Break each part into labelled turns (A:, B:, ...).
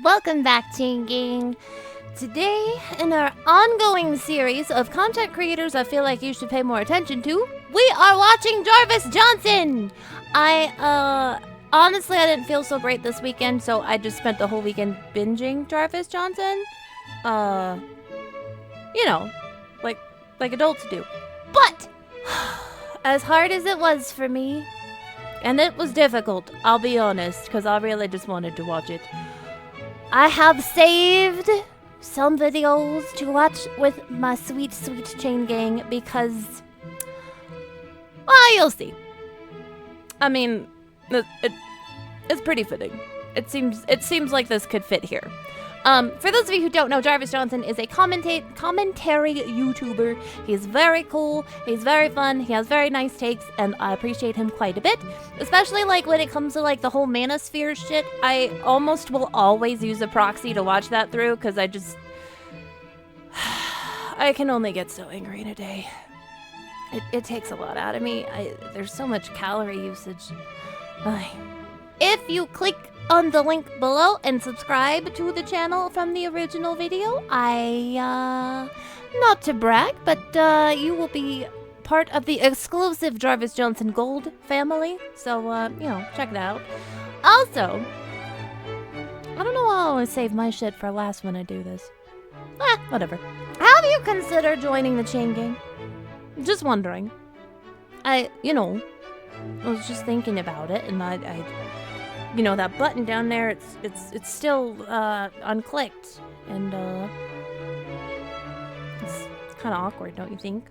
A: Welcome back, ChainGaeng. Today, in our ongoing series of content creators I feel like you should pay more attention to, we are watching Jarvis Johnson! Honestly, I didn't feel so great this weekend, so I just spent the whole weekend binging Jarvis Johnson. You know, like adults do. But, as hard as it was for me, and it was difficult, I'll be honest, because I really just wanted to watch it, I have saved some videos to watch with my sweet, sweet ChainGaeng because, well, you'll see. I mean, it's pretty fitting. It seems like this could fit here. For those of you who don't know, Jarvis Johnson is a commentary YouTuber. He's very cool, he's very fun, he has very nice takes, and I appreciate him quite a bit. Especially like when it comes to like the whole manosphere shit. I almost will always use a proxy to watch that through, because I can only get so angry in a day. It takes a lot out of me. There's so much calorie usage. If you click on the link below and subscribe to the channel from the original video, not to brag, but you will be part of the exclusive Jarvis Johnson Gold family. So, check it out. Also, I don't know why I always save my shit for last when I do this. Whatever. Have you considered joining the ChainGaeng? Just wondering. I was just thinking about it, and I that button down there, it's still unclicked, and it's kind of awkward, don't you think?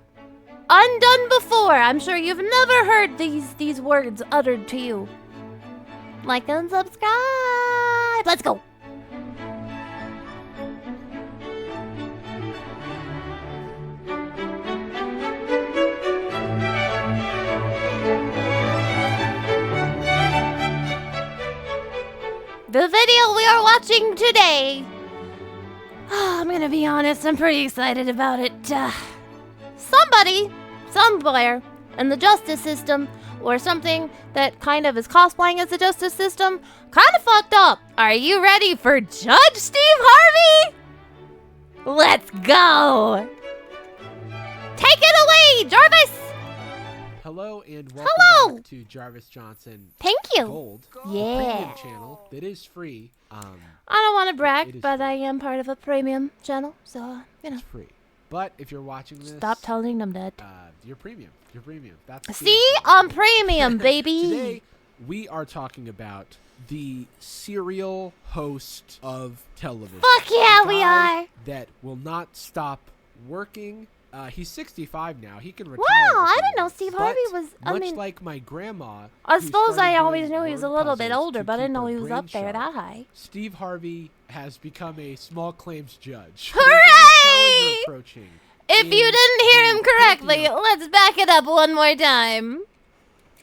A: Undone before. I'm sure you've never heard these words uttered to you. Like and subscribe. Let's go. The video we are watching today, I'm gonna be honest, I'm pretty excited about it. Somebody, somewhere, in the justice system, or something that kind of is cosplaying as the justice system, kind of fucked up. Are you ready for Judge Steve Harvey? Let's go! Take it away, Jarvis!
B: Hello and welcome back to Jarvis Johnson.
A: Thank you.
B: Gold,
A: yeah.
B: Premium channel that is free.
A: I don't want to brag, but I am part of a premium channel, so
B: it's free. But if you're watching this,
A: stop telling them that.
B: You're premium. You're premium.
A: See, I'm premium, baby.
B: Today we are talking about the serial host of television.
A: Fuck yeah, we are.
B: That will not stop working. He's 65 now. He can retire.
A: Wow, I didn't know Steve Harvey was.
B: Much like my grandma.
A: I suppose I always knew he was a little bit older, but I didn't know he was up there that high.
B: Steve Harvey has become a small claims judge.
A: Hooray! If you didn't hear him correctly, let's back it up one more time.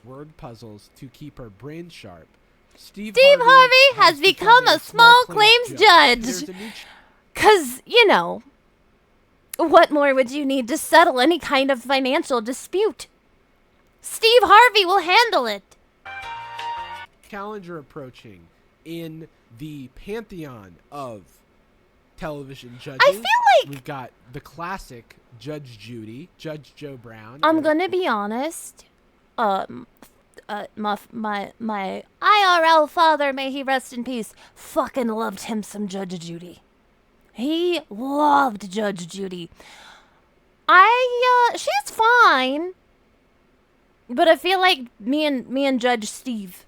B: Word puzzles to keep her brain sharp.
A: Steve Harvey has become a small claims judge. 'Cause, what more would you need to settle any kind of financial dispute? Steve Harvey will handle it.
B: Challenger approaching in the pantheon of television judges.
A: I feel like
B: we've got the classic Judge Judy, Judge Joe Brown.
A: I'm gonna be honest. My IRL father, may he rest in peace, fucking loved him some Judge Judy. He loved Judge Judy. She's fine, but I feel like me and Judge Steve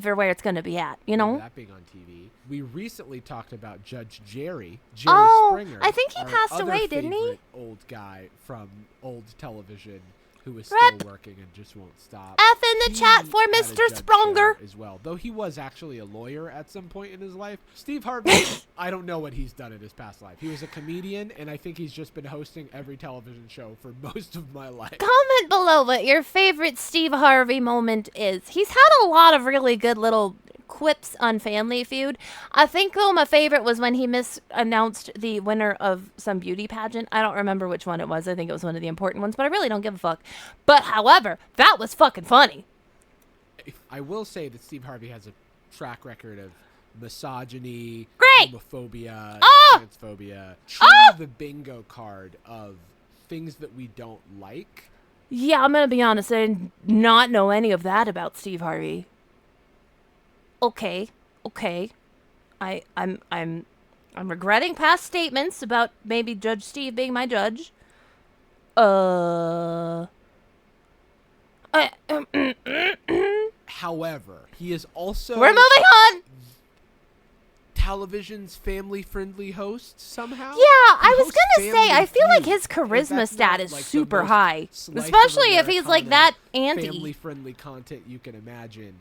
A: are where it's gonna be at,
B: That being on TV. We recently talked about Judge Jerry Springer.
A: I think he passed away, didn't he?
B: Old guy from old television who is still working and just won't stop.
A: F in the chat for Mr. Spronger
B: as well. Though he was actually a lawyer at some point in his life. Steve Harvey, I don't know what he's done in his past life. He was a comedian, and I think he's just been hosting every television show for most of my life.
A: Comment below what your favorite Steve Harvey moment is. He's had a lot of really good little quips on Family Feud. I think, though, my favorite was when he misannounced the winner of some beauty pageant. I don't remember which one it was. I think it was one of the important ones, but I really don't give a fuck. But, however, that was fucking funny.
B: I will say that Steve Harvey has a track record of misogyny,
A: Great.
B: homophobia,
A: Oh!
B: transphobia. Truly the bingo card of things that we don't like.
A: Yeah, I'm gonna be honest. I did not know any of that about Steve Harvey. Okay. I'm regretting past statements about maybe Judge Steve being my judge.
B: However, he is also
A: We're moving on.
B: television's family-friendly host somehow.
A: Yeah, I was
B: hosts
A: gonna say, I
B: Family
A: feel like
B: Feud.
A: his charisma
B: That's
A: stat
B: not,
A: is
B: like, the
A: super
B: most
A: high,
B: slice of
A: especially if he's like
B: Americana,
A: that anti.
B: family-friendly content you can imagine.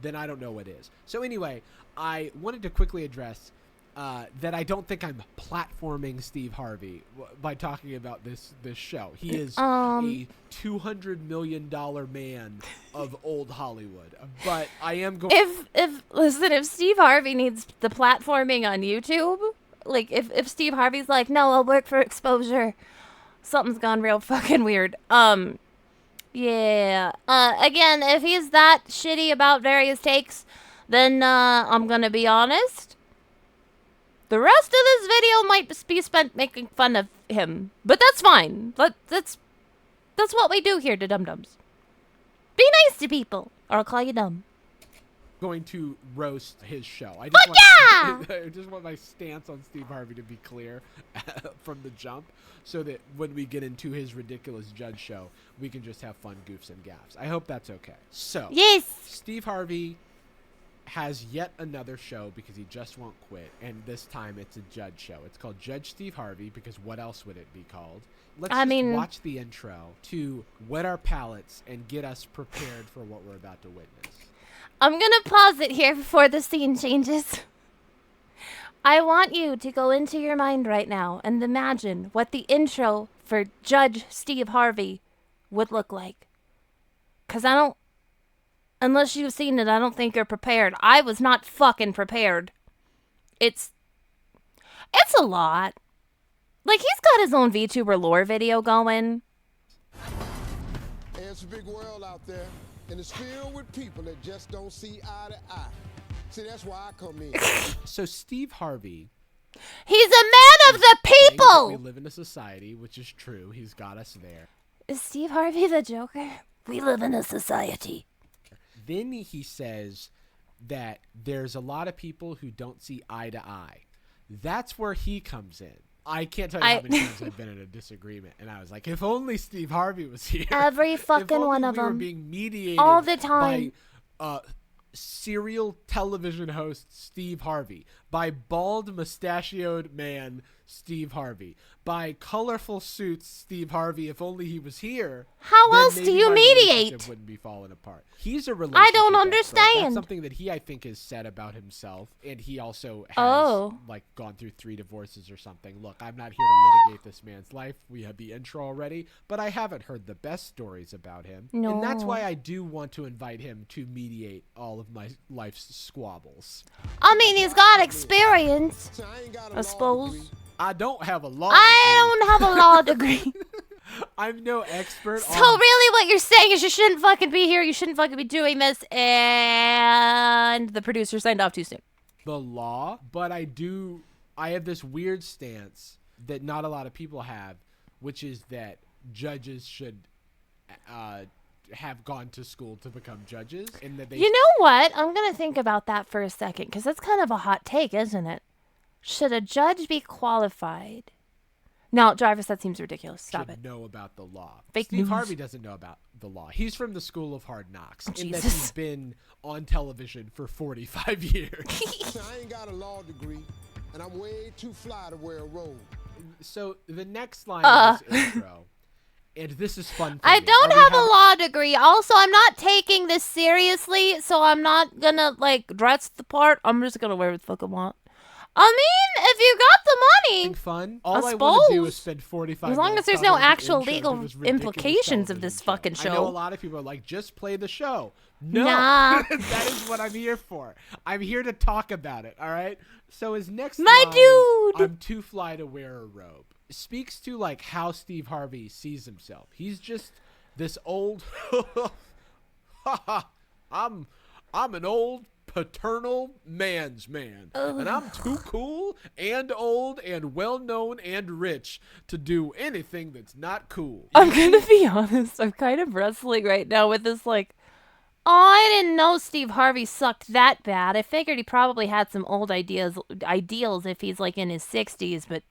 B: Then I don't know what is. So anyway, I wanted to quickly address that I don't think I'm platforming Steve Harvey by talking about this show. He is a $200 million man of old Hollywood. But I am going.
A: If Steve Harvey needs the platforming on YouTube, like if Steve Harvey's like, no, I'll work for exposure, something's gone real fucking weird. Yeah. Again, if he's that shitty about various takes, then I'm gonna be honest. The rest of this video might be spent making fun of him, but that's fine. That's what we do here to dum-dums. Be nice to people, or I'll call you dumb.
B: Going to roast his show. I just want my stance on Steve Harvey to be clear from the jump, so that when we get into his ridiculous judge show, we can just have fun goofs and gaffs. I hope that's okay. So,
A: yes,
B: Steve Harvey has yet another show because he just won't quit, and this time it's a judge show. It's called Judge Steve Harvey because what else would it be called? Let's watch the intro to whet our palates and get us prepared for what we're about to witness.
A: I'm gonna pause it here before the scene changes. I want you to go into your mind right now and imagine what the intro for Judge Steve Harvey would look like. 'Cause unless you've seen it, I don't think you're prepared. I was not fucking prepared. It's a lot. Like, he's got his own VTuber lore video going.
C: It's a big world out there, and it's filled with people that just don't see eye to eye. See, that's why I come in.
B: So Steve Harvey,
A: he's a man of the people!
B: we live in a society, which is true. He's got us there.
A: Is Steve Harvey the Joker? We live in a society.
B: Then he says that there's a lot of people who don't see eye to eye. That's where he comes in. I can't tell you how many times I've been in a disagreement, and I was like, if only Steve Harvey was here.
A: Every fucking one of
B: them. We were
A: them.
B: being mediated
A: all the time
B: by serial television host Steve Harvey, by bald mustachioed man Steve Harvey, by colorful suits Steve Harvey. If only he was here.
A: How else do you mediate?
B: Wouldn't be falling apart. He's a relationship.
A: I don't understand.
B: Expert. That's something that he, I think, has said about himself, and he also has like gone through 3 divorces or something. Look, I'm not here to litigate this man's life. We have the intro already, but I haven't heard the best stories about him, and that's why I do want to invite him to mediate all of my life's squabbles.
A: I mean, he's got experience, I suppose.
B: I don't have a law
A: degree. I don't have a law degree.
B: I'm no expert.
A: So really what you're saying is you shouldn't fucking be here. You shouldn't fucking be doing this. And the producer signed off too soon.
B: The law, but I have this weird stance that not a lot of people have, which is that judges should have gone to school to become judges. And that they
A: You know what? I'm going to think about that for a second, because that's kind of a hot take, isn't it? Should a judge be qualified? No, Jarvis, that seems ridiculous. Stop it.
B: Know about the law.
A: Fake
B: Steve
A: news.
B: Harvey doesn't know about the law. He's from the School of Hard Knocks, in that
A: Jesus.
B: he's been on television for 45 years.
C: I ain't got a law degree, and I'm way too fly to wear a robe.
B: So the next line of this intro, and this is fun for
A: I
B: me.
A: don't have a law degree. Also, I'm not taking this seriously, so I'm not gonna dress the part. I'm just gonna wear what the fuck I want. I mean, if you got the money,
B: fun. All I
A: suppose.
B: want to do is spend 45
A: As long
B: minutes
A: as there's no
B: talking about the
A: actual
B: intro to
A: legal
B: this ridiculous
A: implications of this
B: television
A: fucking
B: I know
A: show.
B: a lot of people are like, just play the show. No,
A: Nah.
B: that is what I'm here for. I'm here to talk about it, all right? So his next
A: My
B: line,
A: dude!
B: I'm too fly to wear a robe, speaks to how Steve Harvey sees himself. He's just this old, I'm an old paternal man's man.
A: Ugh.
B: And I'm too cool and old and well-known and rich to do anything that's not cool.
A: I'm gonna be honest. I'm kind of wrestling right now with this, like, oh, I didn't know Steve Harvey sucked that bad. I figured he probably had some old ideals if he's, like, in his 60s, but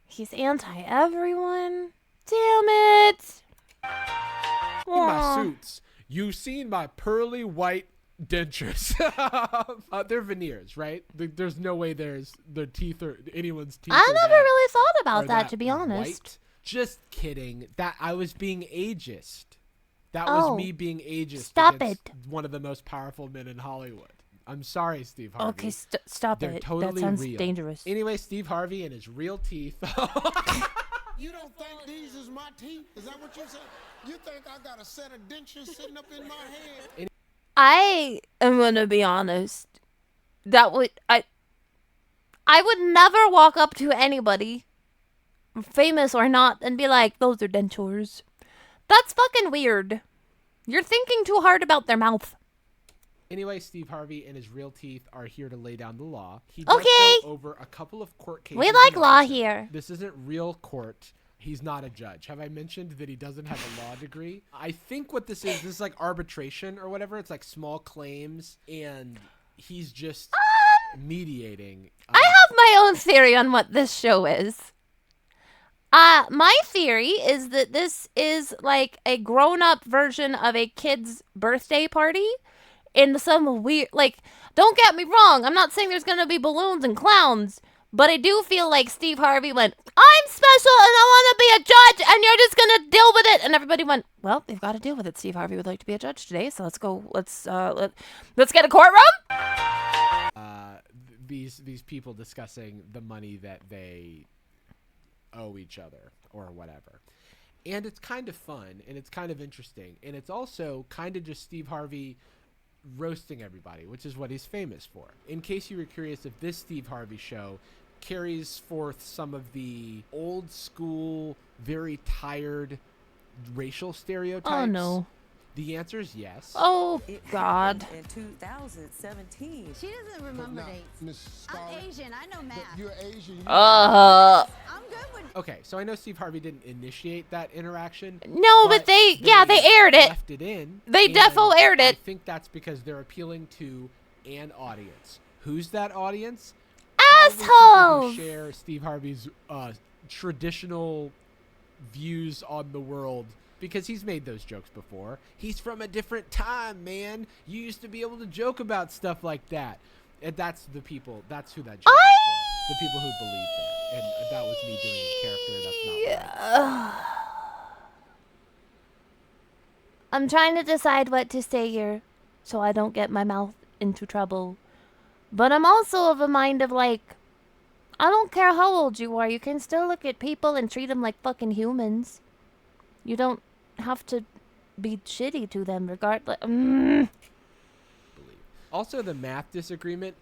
A: he's anti-everyone? Damn it!
B: In my
A: Aw.
B: suits, you've seen my pearly white dentures. They're veneers, right? There's no way there's their teeth or anyone's teeth.
A: I
B: are
A: never
B: that-
A: really thought
B: are
A: about that, to be
B: white.
A: honest.
B: Just kidding. That I was being ageist. That
A: Oh,
B: was me being ageist.
A: stop
B: against
A: it.
B: One of the most powerful men in Hollywood. I'm sorry, Steve Harvey.
A: Okay, stop
B: They're
A: it.
B: totally
A: that sounds
B: real.
A: dangerous.
B: Anyway, Steve Harvey and his real teeth.
C: You don't think these is my teeth? Is that what you said? You think I got a set of dentures sitting up in my head?
A: I am gonna be honest. I would never walk up to anybody, famous or not, and be like, "Those are dentures." That's fucking weird. You're thinking too hard about their mouth.
B: Anyway, Steve Harvey and his real teeth are here to lay down the law. He does
A: Okay.
B: go over a couple of court cases.
A: We like
B: in
A: law
B: episode.
A: here.
B: This isn't real court. He's not a judge. Have I mentioned that he doesn't have a law degree? I think what this is like arbitration or whatever. It's like small claims, and he's just mediating.
A: I have my own theory on what this show is. My theory is that this is like a grown-up version of a kid's birthday party in some weird, like, don't get me wrong, I'm not saying there's gonna be balloons and clowns, but I do feel like Steve Harvey went, "I'm special and I want to be a judge and you're just gonna deal with it," and everybody went, "Well, they've got to deal with it. Steve Harvey would like to be a judge today, so let's go, let's get a courtroom."
B: These people discussing the money that they owe each other or whatever. And it's kind of fun and it's kind of interesting. And it's also kind of just Steve Harvey roasting everybody, which is what he's famous for. In case you were curious if this Steve Harvey show carries forth some of the old school, very tired racial stereotypes.
A: Oh no.
B: The answer is yes.
A: Oh
D: It
A: God.
D: happened in 2017.
E: She doesn't remember
C: Now,
E: dates.
C: Miss
E: I'm
C: Scarlett,
E: Asian. I know
C: but
E: math.
C: you're Asian. You
A: Uh.
E: I'm good with.
B: Okay, so I know Steve Harvey didn't initiate that interaction.
A: No, but they aired it.
B: Left it in.
A: They
B: and
A: defo aired it.
B: I think that's because they're appealing to an audience. Who's that audience? Probably people
A: Assholes.
B: who share Steve Harvey's traditional views on the world, because he's made those jokes before. He's from a different time, man. You used to be able to joke about stuff like that. And that's the people. That's who that joke is for. The people who believe that. And that was me doing a character. That's not right.
A: I'm trying to decide what to say here so I don't get my mouth into trouble. But I'm also of a mind of like, I don't care how old you are, you can still look at people and treat them like fucking humans. You don't have to be shitty to them regardless.
B: Also, the math disagreement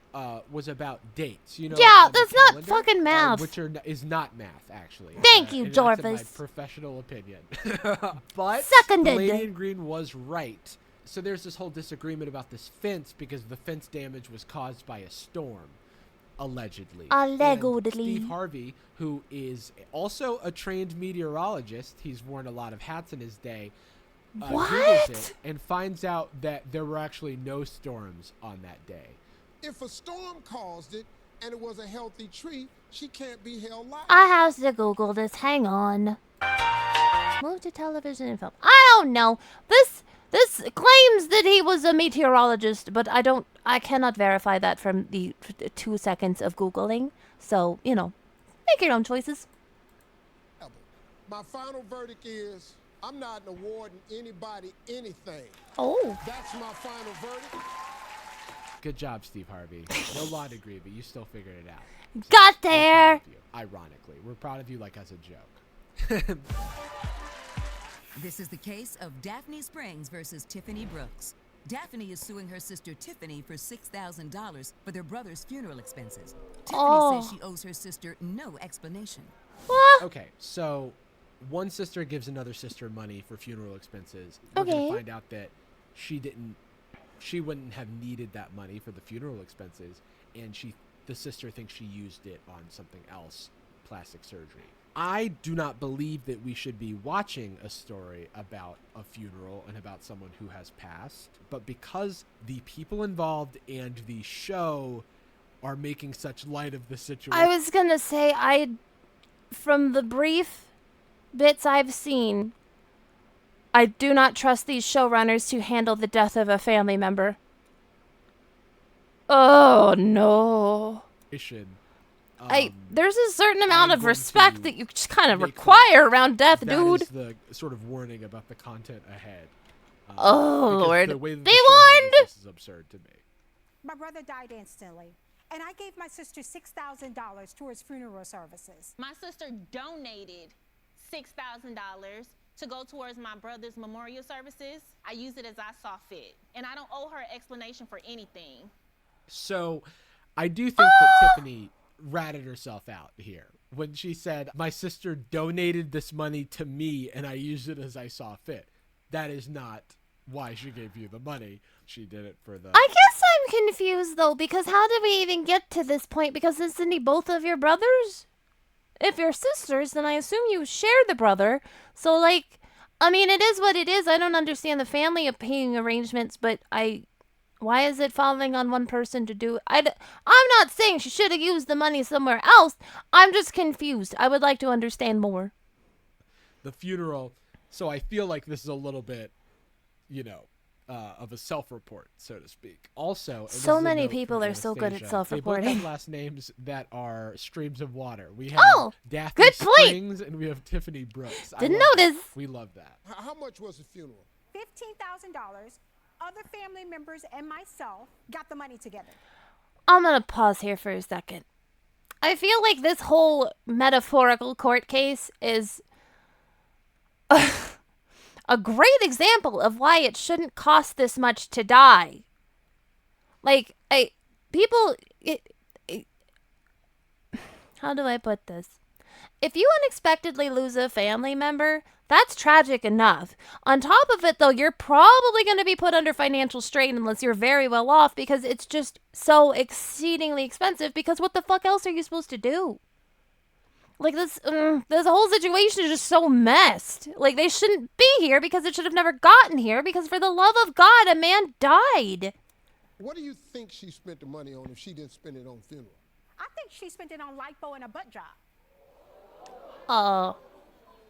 B: was about dates. You know,
A: Yeah,
B: on the
A: that's not
B: calendar,
A: fucking math.
B: which is not math, actually.
A: Thank you,
B: and that's in my
A: Jarvis.
B: professional opinion. But
A: Seconded.
B: the lady in green was right. So there's this whole disagreement about this fence because the fence damage was caused by a storm, allegedly.
A: Allegedly.
B: And Steve Harvey, who is also a trained meteorologist, he's worn a lot of hats in his day, Googles
A: What?
B: it and finds out that there were actually no storms on that day.
C: If a storm caused it and it was a healthy tree, she can't be held liable.
A: I have to Google this. Hang on. Move to television and film. I don't know. This claims that he was a meteorologist, but I cannot verify that from the 2 seconds of Googling. So, make your own choices.
C: My final verdict is I'm not awarding anybody anything.
A: Oh.
C: That's my final verdict.
B: Good job, Steve Harvey. No law degree, but you still figured it out.
A: Got
B: We're
A: there.
B: proud of you, ironically. We're proud of you like as a joke.
F: This is the case of Daphne Springs versus Tiffany Brooks. Daphne is suing her sister Tiffany for $6,000 for their brother's funeral expenses. Tiffany says she owes her sister no explanation.
A: What?
B: Okay, so one sister gives another sister money for funeral expenses. We're
A: Okay.
B: gonna find out that she didn't she wouldn't have needed that money for the funeral expenses, and the sister thinks she used it on something else, plastic surgery. I do not believe that we should be watching a story about a funeral and about someone who has passed, but because the people involved and the show are making such light of the situation.
A: I was gonna say, from the brief bits I've seen, I do not trust these showrunners to handle the death of a family member. Oh no. There's a certain amount of respect that you just kind of require around death, dude.
B: That is the sort of warning about the content ahead.
A: Oh Lord.
B: The way that
A: Be
B: the show handles
A: warned!
B: this is absurd to me.
E: My brother died instantly, and I gave my sister $6,000 towards funeral services.
G: My sister donated $6,000 to go towards my brother's memorial services. I used it as I saw fit, and I don't owe her an explanation for anything.
B: So, I do think that Tiffany ratted herself out here when she said, my sister donated this money to me and I used it as I saw fit. That is not why she gave you the money. She did it for the...
A: I guess I'm confused, though, because how did we even get to this point? Because isn't he both of your brothers? If you're sisters, then I assume you share the brother. So, like, I mean, it is what it is. I don't understand the family of paying arrangements, but why is it falling on one person to do? I'm not saying she should have used the money somewhere else. I'm just confused. I would like to understand more.
B: The funeral. So I feel like this is a little bit, of a self-report, so to speak. Also,
A: so many people are so good at self-reporting.
B: They both have last names that are streams of water. We have Daphne
A: good point.
B: Springs and we have Tiffany Brooks.
A: Didn't notice.
B: We love that.
C: How much was the funeral?
E: $15,000. Other family members and myself got the money together.
A: I'm gonna pause here for a second. I feel like this whole metaphorical court case is a great example of why it shouldn't cost this much to die. Like, how do I put this? If you unexpectedly lose a family member, that's tragic enough. On top of it, though, you're probably going to be put under financial strain unless you're very well off, because it's just so exceedingly expensive, because what the fuck else are you supposed to do? Like, this whole situation is just so messed. Like, they shouldn't be here because it should have never gotten here, because for the love of God, a man died.
C: What do you think she spent the money on if she didn't spend it on funeral?
E: I think she spent it on lipo and a butt job.
A: Oh.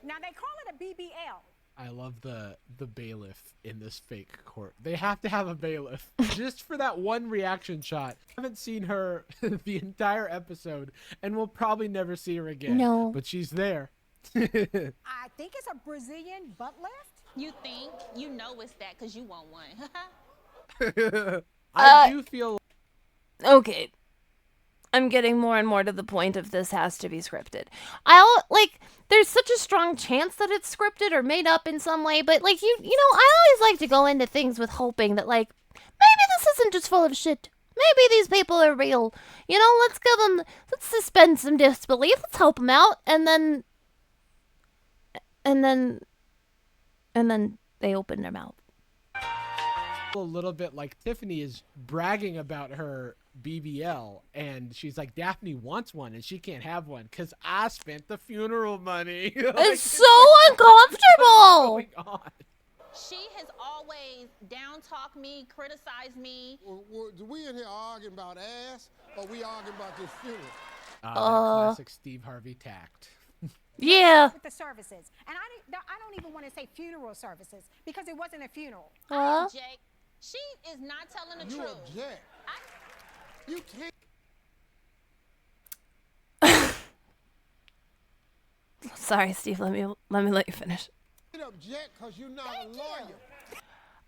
E: Now, they call it a BBL.
B: I love the bailiff in this fake court. They have to have a bailiff just for that one reaction shot. I haven't seen her the entire episode, and we'll probably never see her again.
A: No.
B: But she's there.
E: I think it's a Brazilian butt lift.
G: You think? You know it's that because you want one.
B: I do feel...
A: Okay. I'm getting more and more to the point of this has to be scripted. There's such a strong chance that it's scripted or made up in some way, but, like, I always like to go into things with hoping that, like, maybe this isn't just full of shit. Maybe these people are real. Let's suspend some disbelief. Let's help them out, and then they open their mouth.
B: A little bit like Tiffany is bragging about her BBL, and she's like, Daphne wants one and she can't have one because I spent the funeral money.
A: It's so uncomfortable.
B: What's going on?
G: She has always down-talked me, criticized me.
C: We in here arguing about ass, or we arguing about this funeral?
B: That classic Steve Harvey tact.
A: Yeah.
E: With the services. And I don't even want to say funeral services because it wasn't a funeral.
G: I object. She is not telling the
C: You
G: truth.
C: object. You can't.
A: Sorry, Steve. Let me let you finish.
C: You object because you're not a lawyer.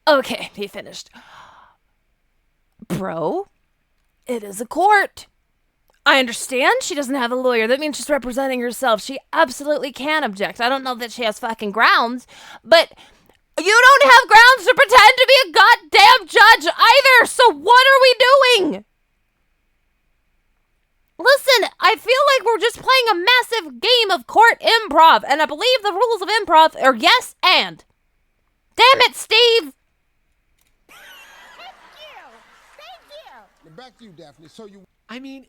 A: Okay, he finished. Bro, it is a court. I understand she doesn't have a lawyer. That means she's representing herself. She absolutely can object. I don't know that she has fucking grounds, but you don't have grounds to pretend to be a goddamn judge either. So what are we doing? Listen, I feel like we're just playing a massive game of court improv, and I believe the rules of improv are yes and. Damn it, Steve!
C: Back to you, Daphne. So you.
B: I mean,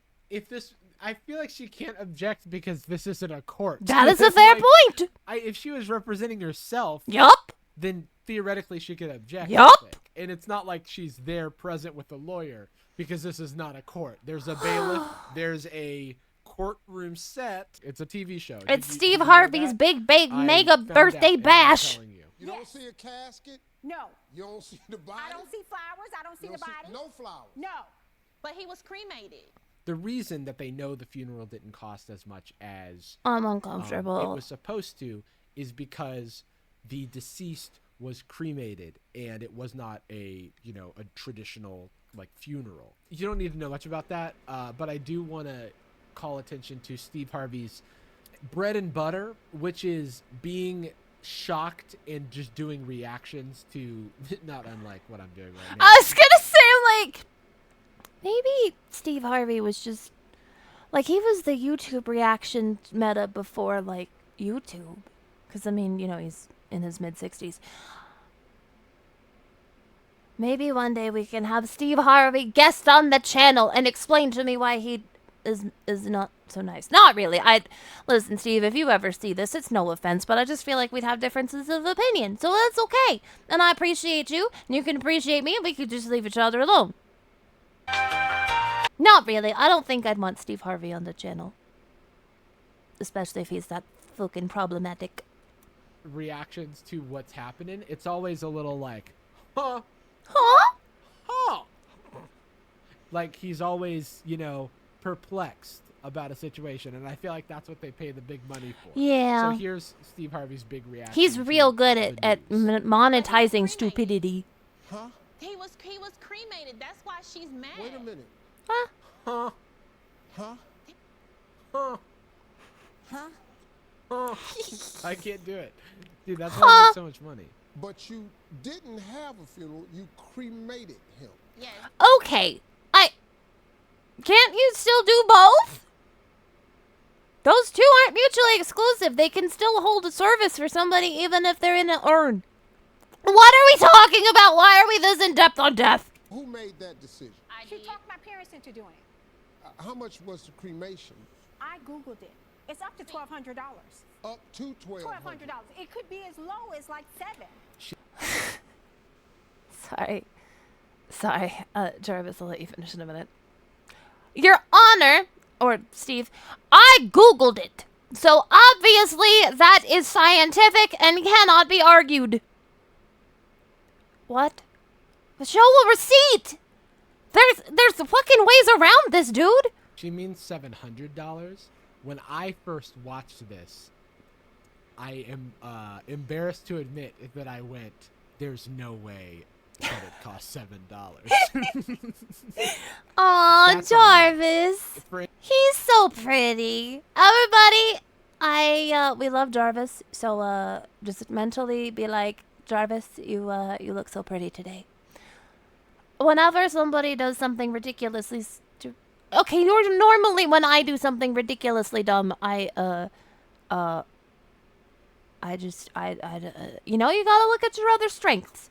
B: I feel like she can't object because this isn't a court.
A: That is a fair point.
B: If she was representing herself,
A: Yup.
B: then theoretically she could object. I
A: Yup.
B: think. And it's not like she's there present with the lawyer because this is not a court. There's a bailiff. There's a courtroom set. It's a TV show.
A: It's
B: Did
A: Steve
B: you know
A: Harvey's
B: that?
A: big
B: I
A: mega
B: found
A: birthday
B: out, and I'm
A: bash.
B: telling you.
C: You don't see a casket.
E: No.
C: You don't see the body.
E: I don't see flowers. I don't see
C: You
E: the
C: don't
E: body.
C: no flowers.
E: No.
G: But he was cremated.
B: The reason that they know the funeral didn't cost as much as
A: I'm
B: it
A: uncomfortable.
B: was supposed to is because the deceased was cremated and it was not a traditional like funeral. You don't need to know much about that, but I do want to call attention to Steve Harvey's bread and butter, which is being shocked and just doing reactions to not unlike what I'm doing right now.
A: I was gonna say, like, maybe Steve Harvey was just, like, he was the YouTube reaction meta before, like, YouTube. Because, I mean, he's in his mid-60s. Maybe one day we can have Steve Harvey guest on the channel and explain to me why he is not so nice. Not really. Listen, Steve, if you ever see this, it's no offense, but I just feel like we'd have differences of opinion. So that's okay. And I appreciate you, and you can appreciate me, and we could just leave each other alone. Not really. I don't think I'd want Steve Harvey on the channel. Especially if he's that fucking problematic.
B: Reactions to what's happening, it's always a little like, huh?
A: Huh?
B: Huh? Like he's always, perplexed about a situation, and I feel like that's what they pay the big money for.
A: Yeah.
B: So here's Steve Harvey's big reaction.
A: He's
B: to
A: real good
B: the
A: at
B: news.
A: monetizing stupidity.
C: Huh?
G: He was cremated. That's why she's mad.
C: Wait a minute.
A: Huh?
B: Huh?
C: Huh?
B: Huh?
D: Huh?
B: Huh? I can't do it, dude. That's why I make so much money.
C: But you didn't have a funeral. You cremated him.
G: Yes.
A: Okay. Can't you still do both? Those two aren't mutually exclusive. They can still hold a service for somebody even if they're in an urn. What are we talking about? Why are we this in depth on death?
C: Who made that decision?
G: I
E: She
G: did.
E: talked my parents into doing it.
C: How much was the cremation?
E: I Googled it. It's up to $1,200.
C: Up to $1,200.
E: $1,200. It could be as low as like $7.
A: Sorry. Jarvis, I'll let you finish in a minute. Your Honor, or Steve, I Googled it. So obviously that is scientific and cannot be argued. What? Show a receipt! There's fucking ways around this, dude!
B: She means $700. When I first watched this, I am embarrassed to admit that I went, there's no way that it cost $7.
A: Aw,
B: That's on me.
A: Jarvis.
B: For-
A: He's so pretty. Everybody, we love Jarvis, so just mentally be like, Jarvis, you look so pretty today. Whenever somebody does something ridiculously okay, normally when I do something ridiculously dumb, you gotta look at your other strengths.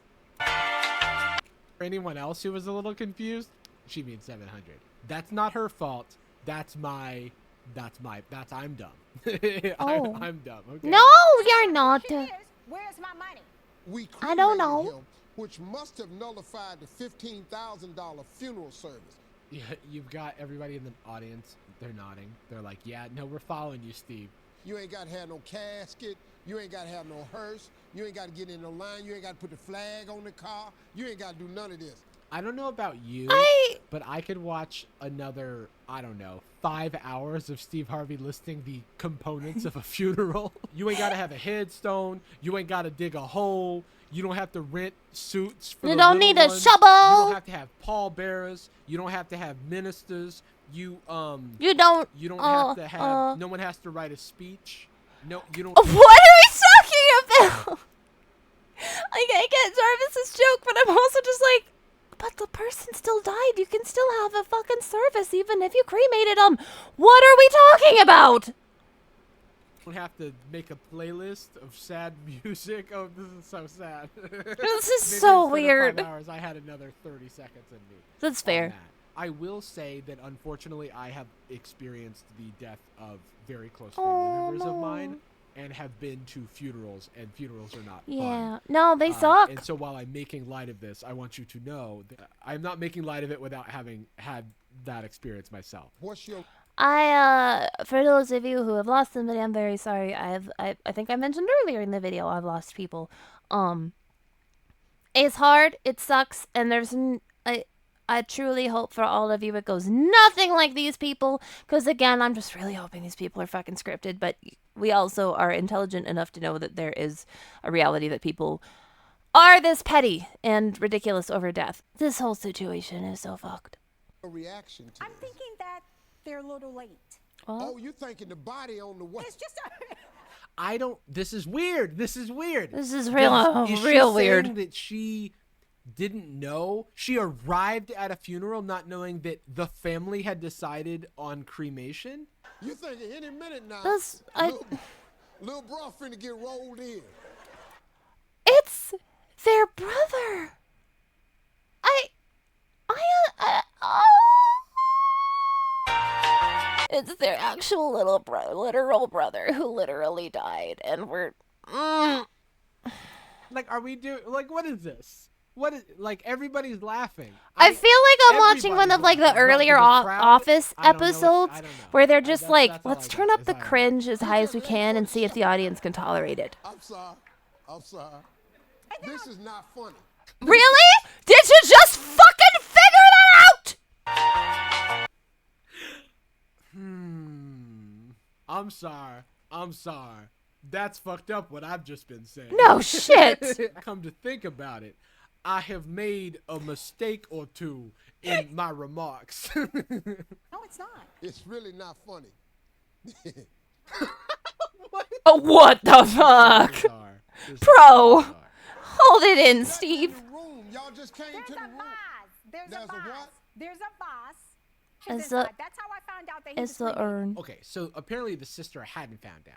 B: For anyone else who was a little confused, she means 700. That's not her fault. That's I'm dumb.
A: Oh.
B: I'm dumb. Okay.
A: No, you're not.
E: She is. Where's my money?
C: We
A: I don't
C: cremated
A: know.
C: him, which must have nullified the $15,000 funeral service.
B: Yeah, you've got everybody in the audience. They're nodding. They're like, yeah, no, we're following you, Steve.
C: You ain't got to have no casket. You ain't got to have no hearse. You ain't got to get in no line. You ain't got to put the flag on the car. You ain't got to do none of this.
B: I don't know about you, but I could watch another, 5 hours of Steve Harvey listing the components of a funeral. You ain't got to have a headstone. You ain't got to dig a hole. You don't have to rent suits for
A: You
B: the
A: don't
B: little
A: need a
B: ones.
A: shovel.
B: You don't have to have pallbearers. You don't have to have ministers. You don't have to have, no one has to write a speech. No, you don't.
A: What are we talking about? I get Jarvis's joke, but I'm also just like, but the person still died. You can still have a fucking service even if you cremated them. What are we talking about?
B: don't have to make a playlist of sad music. Oh, this is so sad.
A: This is
B: Maybe
A: so
B: instead of
A: weird.
B: 5 hours, I had another 30 seconds in me.
A: That's
B: on
A: fair.
B: that. I will say that unfortunately I have experienced the death of very close family members of mine and have been to funerals, and funerals are not
A: Yeah.
B: fun.
A: No, they suck.
B: And so while I'm making light of this, I want you to know that I'm not making light of it without having had that experience myself.
C: What's your
A: For those of you who have lost somebody, I'm very sorry. I think I mentioned earlier in the video I've lost people. It's hard, it sucks, and I truly hope for all of you it goes nothing like these people, because again, I'm just really hoping these people are fucking scripted, but we also are intelligent enough to know that there is a reality that people are this petty and ridiculous over death. This whole situation is so fucked.
C: reaction to
E: I'm
C: this?
E: thinking that they're a little late.
C: Oh, you thinking the body on the way?
E: It's just
B: I don't. This is weird. This is weird.
A: This is real
B: Is she
A: real
B: saying
A: weird.
B: that she didn't know? She arrived at a funeral not knowing that the family had decided on cremation?
C: You thinking any minute now? Little bro finna get rolled in.
A: It's their brother. It's their actual literal brother who literally died, and we're.
B: Like, are we doing? Like, what is this? What is like? Everybody's laughing.
A: I feel like I'm watching one of like the
B: Everybody's
A: earlier
B: laughing. The crowd?
A: Office
B: I don't know
A: episodes
B: I don't know.
A: where they're just
B: That's
A: like,
B: all
A: let's
B: I
A: turn
B: got,
A: up the
B: is I don't know.
A: cringe as high as we can and see if the audience can tolerate it.
C: I'm sorry. This is not funny.
A: Really? Did you just fucking figure that out?
B: I'm sorry. That's fucked up what I've just been saying.
A: No shit.
B: Come to think about it, I have made a mistake or two in my remarks.
E: no, it's not.
C: It's really not funny.
A: What the fuck? Pro, hold it in, Steve.
C: The room. Y'all just came
E: There's
C: to
E: a
C: the room.
E: vase. There's a
C: There's a
E: vase.
C: what?
E: There's a vase.
A: It's
E: Inside. That's how I found out that he
A: It's
E: was
A: the
E: cremated.
A: urn.
B: Okay, so apparently the sister hadn't found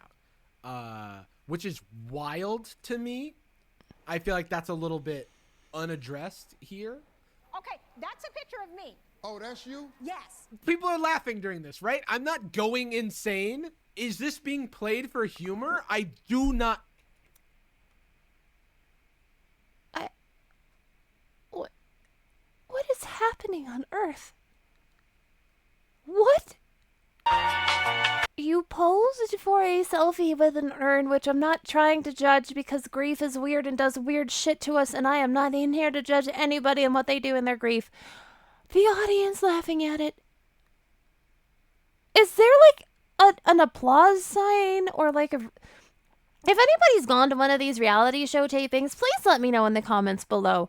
B: out, which is wild to me. I feel like that's a little bit unaddressed here.
E: Okay, that's a picture of me.
C: Oh, that's you?
E: Yes.
B: People are laughing during this, right? I'm not going insane. Is this being played for humor? I do not.
A: What is happening on Earth? What? You posed for a selfie with an urn, which I'm not trying to judge because grief is weird and does weird shit to us, and I am not in here to judge anybody and what they do in their grief. The audience laughing at it. Is there like an applause sign or like a... If anybody's gone to one of these reality show tapings, please let me know in the comments below.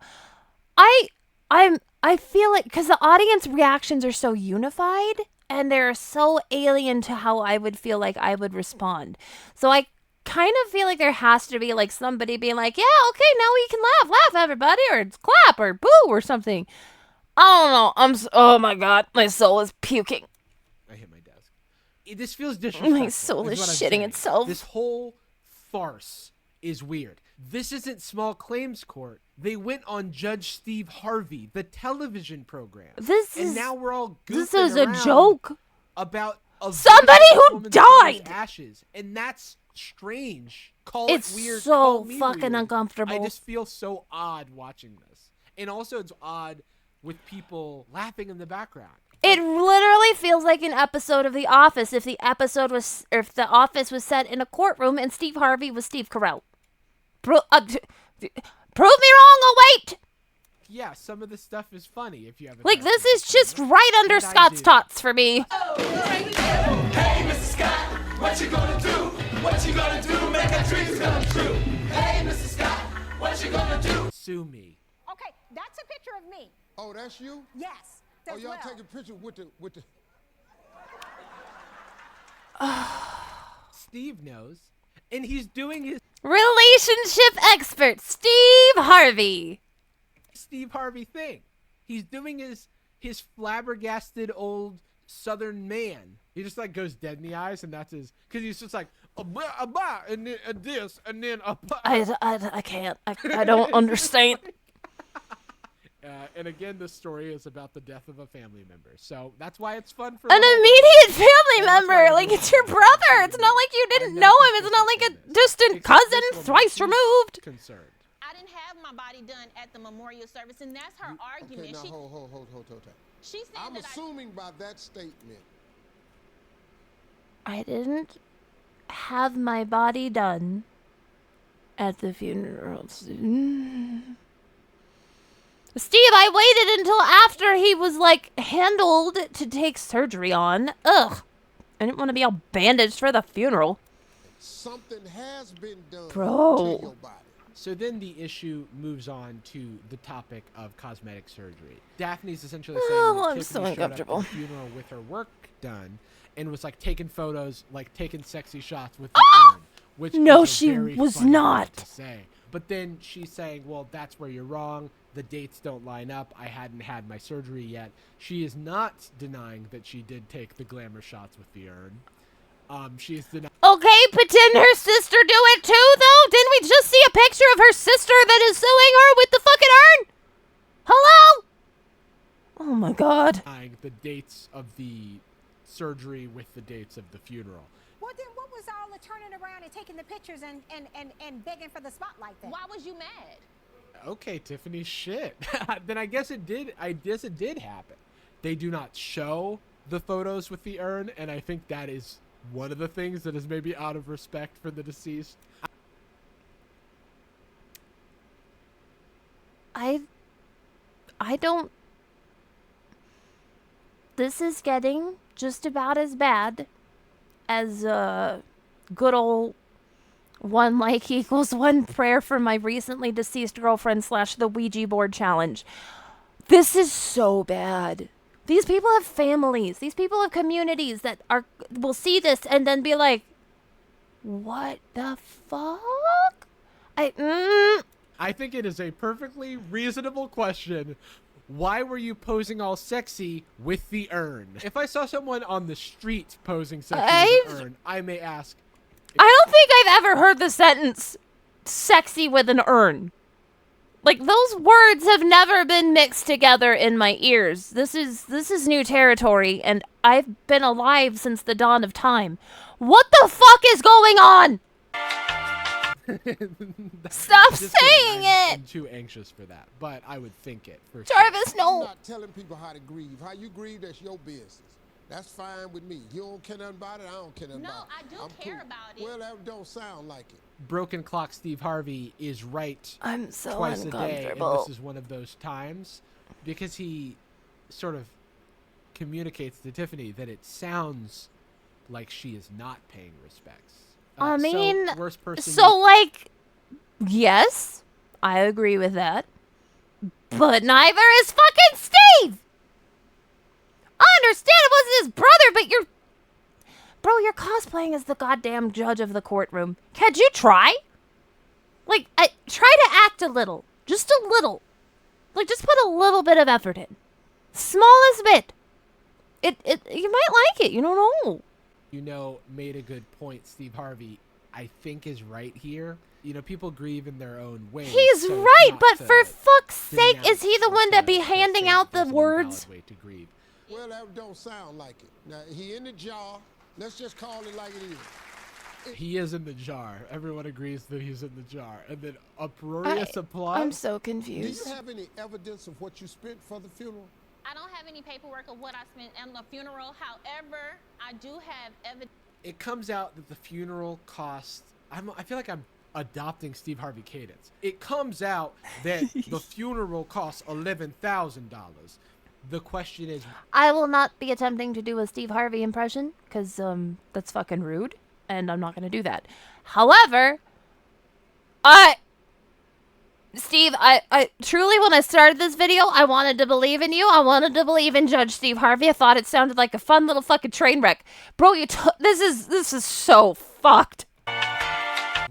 A: I feel like, because the audience reactions are so unified and they're so alien to how I would feel like I would respond. So I kind of feel like there has to be like somebody being like, yeah, okay, now we can laugh everybody, or clap or boo or something. I don't know. Oh my God, my soul is puking.
B: I hit my desk. This feels disrespectful.
A: My soul is
B: what I'm
A: shitting
B: saying.
A: itself.
B: This whole farce is weird. This isn't small claims court. They went on Judge Steve Harvey, the television program. And now we're all goofing
A: This is a
B: around
A: joke.
B: about
A: Somebody who
B: woman's
A: died.
B: ashes, and that's strange. Call
A: It's
B: it weird.
A: so
B: call me
A: fucking
B: weird.
A: uncomfortable.
B: I just feel so odd watching this, and also it's odd with people laughing in the background.
A: It literally feels like an episode of The Office if the Office was set in a courtroom and Steve Harvey was Steve Carell. Prove me wrong, oh wait!
B: Yeah, some of the stuff is funny if you haven't.
A: Like, this is just right under
B: And I
A: Scott's
B: do.
A: tots for me.
H: Hey, Mr. Scott, what you gonna do? What you gonna do to make our dreams come true? Hey, Mr. Scott, what you gonna do?
B: Sue me.
E: Okay, that's a picture of me.
C: Oh, that's you?
E: Yes.
C: Oh,
E: as
C: y'all
E: well.
C: take a picture with the.
B: Steve knows, and he's doing his
A: Relationship expert, Steve Harvey.
B: Steve Harvey thing. He's doing his flabbergasted old Southern man. He just like goes dead in the eyes, and that's his. Because he's just like a bah, and then a this, and then a bah.
A: I can't. I don't understand.
B: And again, this story is about the death of a family member. So that's why it's fun for
A: An
B: the whole
A: immediate family
B: And that's why
A: member.
B: I
A: Like,
B: do
A: it's your
B: it.
A: brother. It's not like you didn't know him. It's not like a distant
B: Except
A: cousin
B: this woman,
A: thrice
B: she's
A: removed.
B: Concerned.
G: I didn't have my body done at the memorial service, and that's her argument.
C: Okay, now
G: she,
C: hold.
G: she said
C: I'm
G: that
C: assuming by that statement.
A: I didn't have my body done at the funeral. Steve, I waited until after he was, like, handled to take surgery on. Ugh. I didn't want to be all bandaged for the funeral.
C: Something has been done
A: Bro.
C: to your body.
B: So then the issue moves on to the topic of cosmetic surgery. Daphne's essentially saying
A: Oh,
B: that
A: I'm
B: Tiffany
A: so
B: showed up
A: uncomfortable.
B: at the funeral with her work done and was like taking photos, like taking sexy shots with the urn, which
A: No,
B: is a
A: she
B: very
A: was
B: funny thing
A: not.
B: to say. But then she's saying, well, that's where you're wrong. The dates don't line up. I hadn't had my surgery yet. She is not denying that she did take the glamour shots with the urn. She is denying.
A: Okay, but didn't her sister do it too, though? Didn't we just see a picture of her sister that is suing her with the fucking urn? Hello? Oh my god.
B: Denying the dates of the surgery with the dates of the funeral.
E: Well, then what was all the turning around and taking the pictures and begging for the spotlight then?
G: why was you mad?
B: Okay, Tiffany, shit. Then I guess it did happen. They do not show the photos with the urn, and I think that is one of the things that is maybe out of respect for the deceased.
A: I don't... This is getting just about as bad as good old one like equals one prayer for my recently deceased girlfriend / the Ouija board challenge. This is so bad. These people have families. These people have communities that will see this and then be like, what the fuck?
B: I think it is a perfectly reasonable question. Why were you posing all sexy with the urn? If I saw someone on the street posing sexy with an urn, I may ask.
A: I don't think I've ever heard the sentence sexy with an urn. Like, those words have never been mixed together in my ears. This is new territory, and I've been alive since the dawn of time. What the fuck is going on? Stop
B: Just
A: saying
B: kidding,
A: it!
B: I'm too anxious for that, but I would think it for
A: Jarvis,
C: I'm
A: no.
C: not telling people how to grieve. How you grieve, that's your business. That's fine with me. You don't care nothing about it, I don't care nothing
G: No,
C: about it.
G: I do care about it.
C: Well, that don't sound like it.
B: Broken Clock Steve Harvey is right
A: I'm so
B: twice a day, and
A: uncomfortable.
B: this is one of those times because he sort of communicates to Tiffany that it sounds like she is not paying respects.
A: I mean,
B: so, worst person
A: so, like, yes, I agree with that. But neither is fucking Steve! I understand it wasn't his brother, but you're cosplaying as the goddamn judge of the courtroom. Can't you try? Like, try to act a little. Just a little. Like, just put a little bit of effort in. Smallest bit. You might like it, you don't know.
B: you know, made a good point. Steve Harvey, I think, is right here. You know, people grieve in their own way.
A: He's
B: so it's
A: right,
B: not
A: but
B: to
A: for fuck's sake,
B: denounce
A: is he the
B: or
A: one to be
B: to
A: handing
B: say
A: out the
B: there's an invalid
A: words?
B: way to grieve.
C: Well, that don't sound like it. Now, he in the jar. Let's just call it like it is.
B: He is in the jar. Everyone agrees that he's in the jar. And then uproarious applause.
A: I'm so
C: Do
A: confused.
C: you have any evidence of what you spent for the funeral?
G: I don't have any paperwork of what I spent on the funeral. However, I do have evidence.
B: It comes out that the funeral cost. I feel like I'm adopting Steve Harvey cadence. It comes out that the funeral costs $11,000. The question is,
A: I will not be attempting to do a Steve Harvey impression because that's fucking rude, and I'm not going to do that. However, Steve, I truly, when I started this video, I wanted to believe in you. I wanted to believe in Judge Steve Harvey. I thought it sounded like a fun little fucking train wreck. Bro, this is so fucked.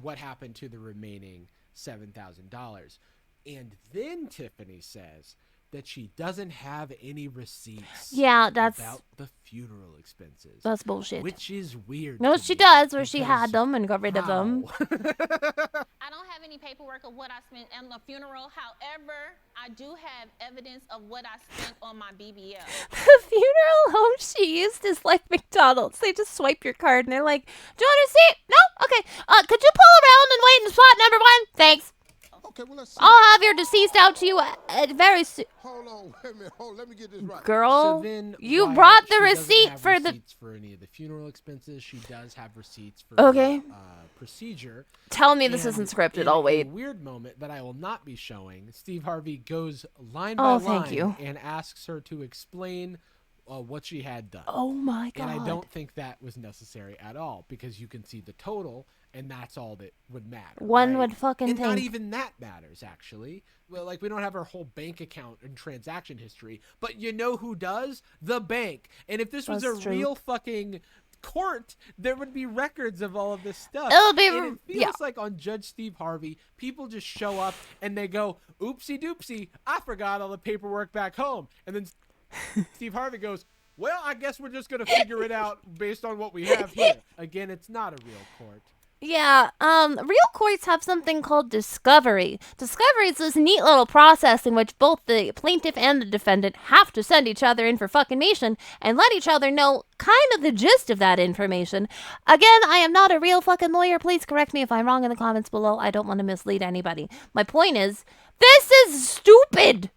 B: what happened to the remaining $7,000? And then Tiffany says that she doesn't have any receipts.
A: Yeah, that's
B: about the funeral expenses.
A: That's bullshit.
B: Which is weird.
A: No,
B: to
A: she
B: me,
A: does, where she
B: because
A: had them and got rid of them.
G: I don't have any paperwork of what I spent on the funeral. However, I do have evidence of what I spent on my BBL.
A: The funeral home she used is like McDonald's. They just swipe your card and they're like, "Do you want a receipt? No? Okay. Could you pull around and wait in spot number 1? Thanks.
C: Okay, well, let's see.
A: I'll have your deceased out to you very soon."
C: Hold on, wait a minute. Let me get this right.
A: Girl,
B: So then,
A: you
B: while
A: brought the
B: she doesn't
A: receipt
B: have
A: for the.
B: receipts for any of the funeral expenses. She does have receipts for
A: Okay.
B: the procedure.
A: Tell me this
B: And
A: isn't scripted.
B: in
A: I'll wait.
B: a weird moment that I will not be showing, Steve Harvey goes line
A: Oh,
B: by
A: thank
B: line
A: you.
B: and asks her to explain what she had done.
A: Oh my god.
B: And I don't think that was necessary at all, because you can see the total, and that's all that would matter.
A: One
B: right?
A: would fucking
B: and not
A: think.
B: even that matters, actually. Well, like, we don't have her whole bank account and transaction history, but you know who does? The bank. And if this was
A: That's
B: a
A: true.
B: real fucking court, there would be records of all of this stuff.
A: It'll be-
B: and it feels
A: yeah.
B: like on Judge Steve Harvey, people just show up and they go, "Oopsie doopsie, I forgot all the paperwork back home." And then Steve Harvey goes, "Well, I guess we're just going to figure it out based on what we have here." Again, it's not a real court.
A: Yeah, real courts have something called discovery. Discovery is this neat little process in which both the plaintiff and the defendant have to send each other in for fuckingation and let each other know kind of the gist of that information. Again, I am not a real fucking lawyer. Please correct me if I'm wrong in the comments below. I don't want to mislead anybody. My point is, this is stupid!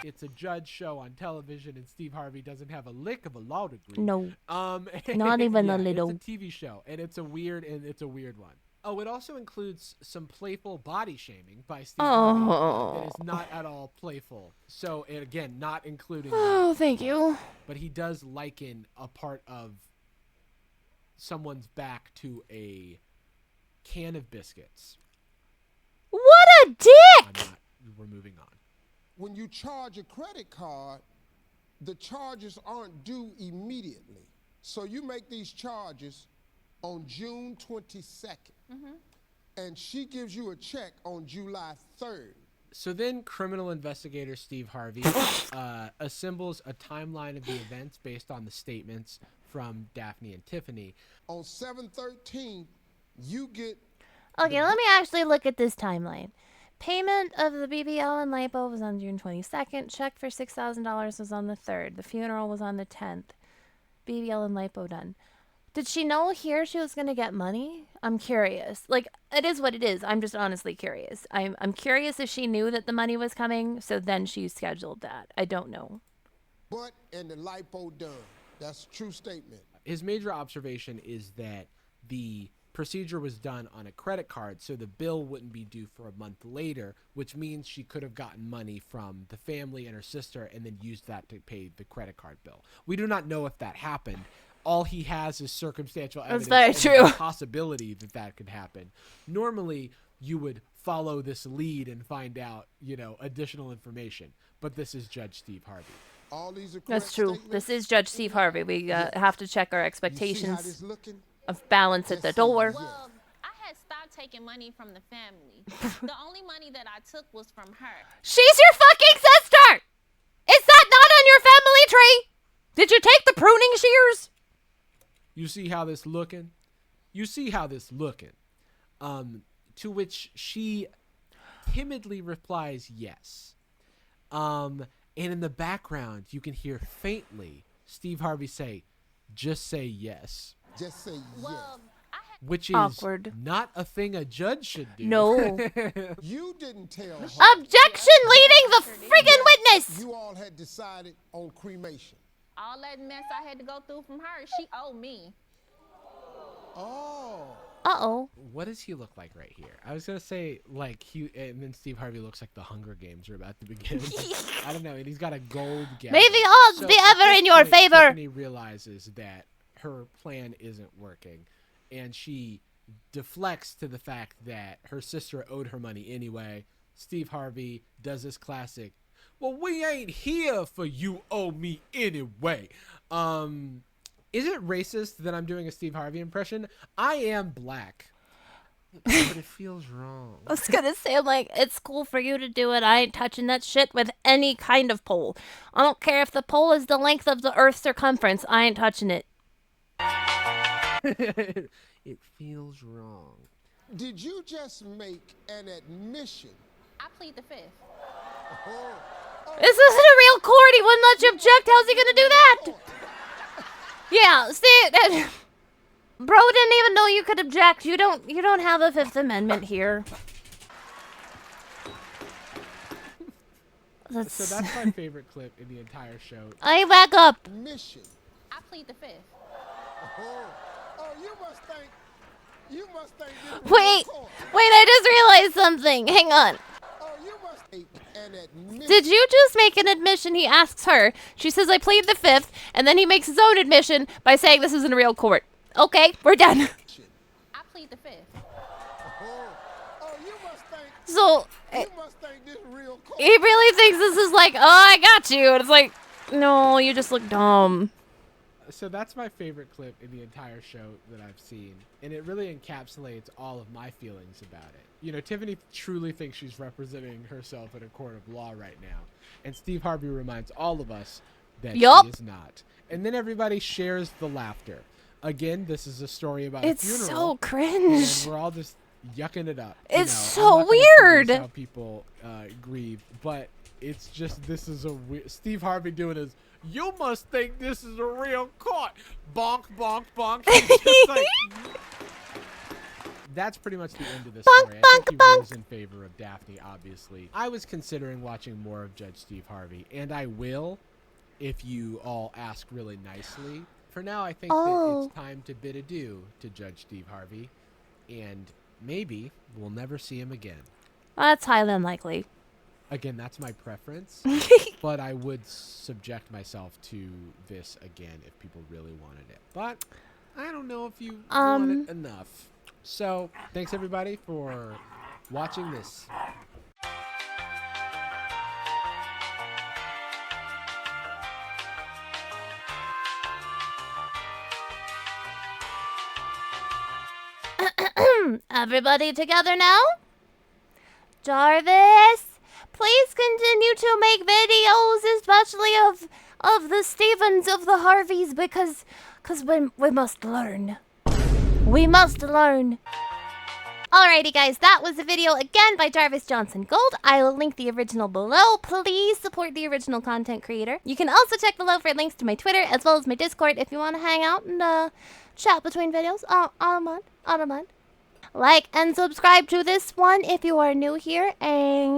B: It's a judge show on television, and Steve Harvey doesn't have a lick of a law degree.
A: No.
B: Not
A: even a little.
B: It's a TV show, and it's a weird one. Oh, it also includes some playful body shaming by Steve Harvey that is not at all playful. So, and again, not including.
A: Oh, thank you.
B: But he does liken a part of someone's back to a can of biscuits.
A: What a dick!
B: We're moving on.
C: When you charge a credit card, the charges aren't due immediately. So you make these charges on June 22nd. And she gives you a check on July 3rd.
B: So then criminal investigator Steve Harvey assembles a timeline of the events based on the statements from Daphne and Tiffany.
C: On 7/13, you get...
A: Okay, let me actually look at this timeline. Payment of the BBL and lipo was on June 22nd. Check for $6,000 was on the 3rd. The funeral was on the 10th. BBL and lipo done. Did she know here she was going to get money? I'm curious. Like, it is what it is. I'm just honestly curious. I'm curious if she knew that the money was coming, so then she scheduled that. I don't know.
C: But and the lipo done. That's a true statement.
B: His major observation is that the procedure was done on a credit card, so the bill wouldn't be due for a month later, which means she could have gotten money from the family and her sister and then used that to pay the credit card bill. We do not know if that happened. All he has is circumstantial evidence.
A: That's very
B: and
A: true.
B: the possibility that that could happen. Normally, you would follow this lead and find out, additional information. But this is Judge Steve Harvey.
C: All these are
A: That's
C: correct
A: true.
C: statements.
A: This is Judge Steve Harvey. We have to check our
C: You see how
A: expectations
C: this looking?
A: of balance at the door.
G: Well, I had stopped taking money from the family. The only money that I took was from her.
A: She's your fucking sister! Is that not on your family tree? Did you take the pruning shears?
B: You see how this looking? To which she timidly replies yes. And in the background, you can hear faintly Steve Harvey say, "Just say yes."
C: Just say
G: Well,
B: Which is
A: Awkward.
B: not a thing a judge should do.
A: No.
C: yes. You didn't tell her.
A: Objection leading the friggin' witness!
C: You all had decided on cremation.
G: all that mess I had to go through from her, she owed me.
C: Oh.
A: Uh-oh.
B: What does he look like right here? I was gonna say and then Steve Harvey looks like the Hunger Games are about to begin. I don't know, and he's got a gold gap.
A: May the odds be ever in your favor.
B: Tiffany realizes that her plan isn't working, and she deflects to the fact that her sister owed her money anyway. Steve Harvey does this classic, "Well, we ain't here for you owe me anyway." Is it racist that I'm doing a Steve Harvey impression? I am black. But it feels wrong.
A: I was gonna say, I'm like, it's cool for you to do it. I ain't touching that shit with any kind of pole. I don't care if the pole is the length of the Earth's circumference. I ain't touching it.
B: It feels wrong.
C: Did you just make an admission?
G: I plead the fifth.
A: This isn't a real court. He wouldn't let you object. How's he gonna do that? Yeah, see, bro didn't even know you could object. You don't have a Fifth Amendment here.
B: So that's my favorite clip in the entire show.
A: I back up.
C: Mission.
G: I plead the fifth.
C: Oh, you must think this
A: Wait, I just realized something. Hang on.
C: Oh, you must make an admission.
A: Did you just make an admission? He asks her. She says, I plead the fifth, and then he makes his own admission by saying this isn't a real court. Okay, we're done.
G: I plead the fifth.
C: Oh, you must think
A: So,
C: this real court.
A: he really thinks this is like, oh, I got you. And it's like, no, you just look dumb.
B: So that's my favorite clip in the entire show that I've seen. And it really encapsulates all of my feelings about it. You know, Tiffany truly thinks she's representing herself in a court of law right now. And Steve Harvey reminds all of us that she is not. And then everybody shares the laughter. Again, this is a story about a funeral.
A: It's so cringe.
B: And we're all just yucking it up.
A: It's
B: I'm
A: so
B: not gonna
A: weird.
B: police how people grieve, but it's just, this is a Steve Harvey doing his, you must think this is a real court. Bonk, bonk, bonk. It's just like, that's pretty much the end of the story. I think he rules in favor of Daphne, obviously. I was considering watching more of Judge Steve Harvey, and I will if you all ask really nicely. For now, I think that it's time to bid adieu to Judge Steve Harvey, and maybe we'll never see him again.
A: That's highly unlikely.
B: Again, that's my preference, but I would subject myself to this again if people really wanted it. But I don't know if you want it enough. So, thanks everybody for watching this.
A: Everybody together now? Jarvis, please continue to make videos, especially of the Stevens, of the Harveys, because we must learn. We must learn. Alrighty guys, that was a video again by Jarvis Johnson Gold. I will link the original below. Please support the original content creator. You can also check below for links to my Twitter as well as my Discord if you want to hang out and chat between videos. I don't mind. Like and subscribe to this one if you are new here. And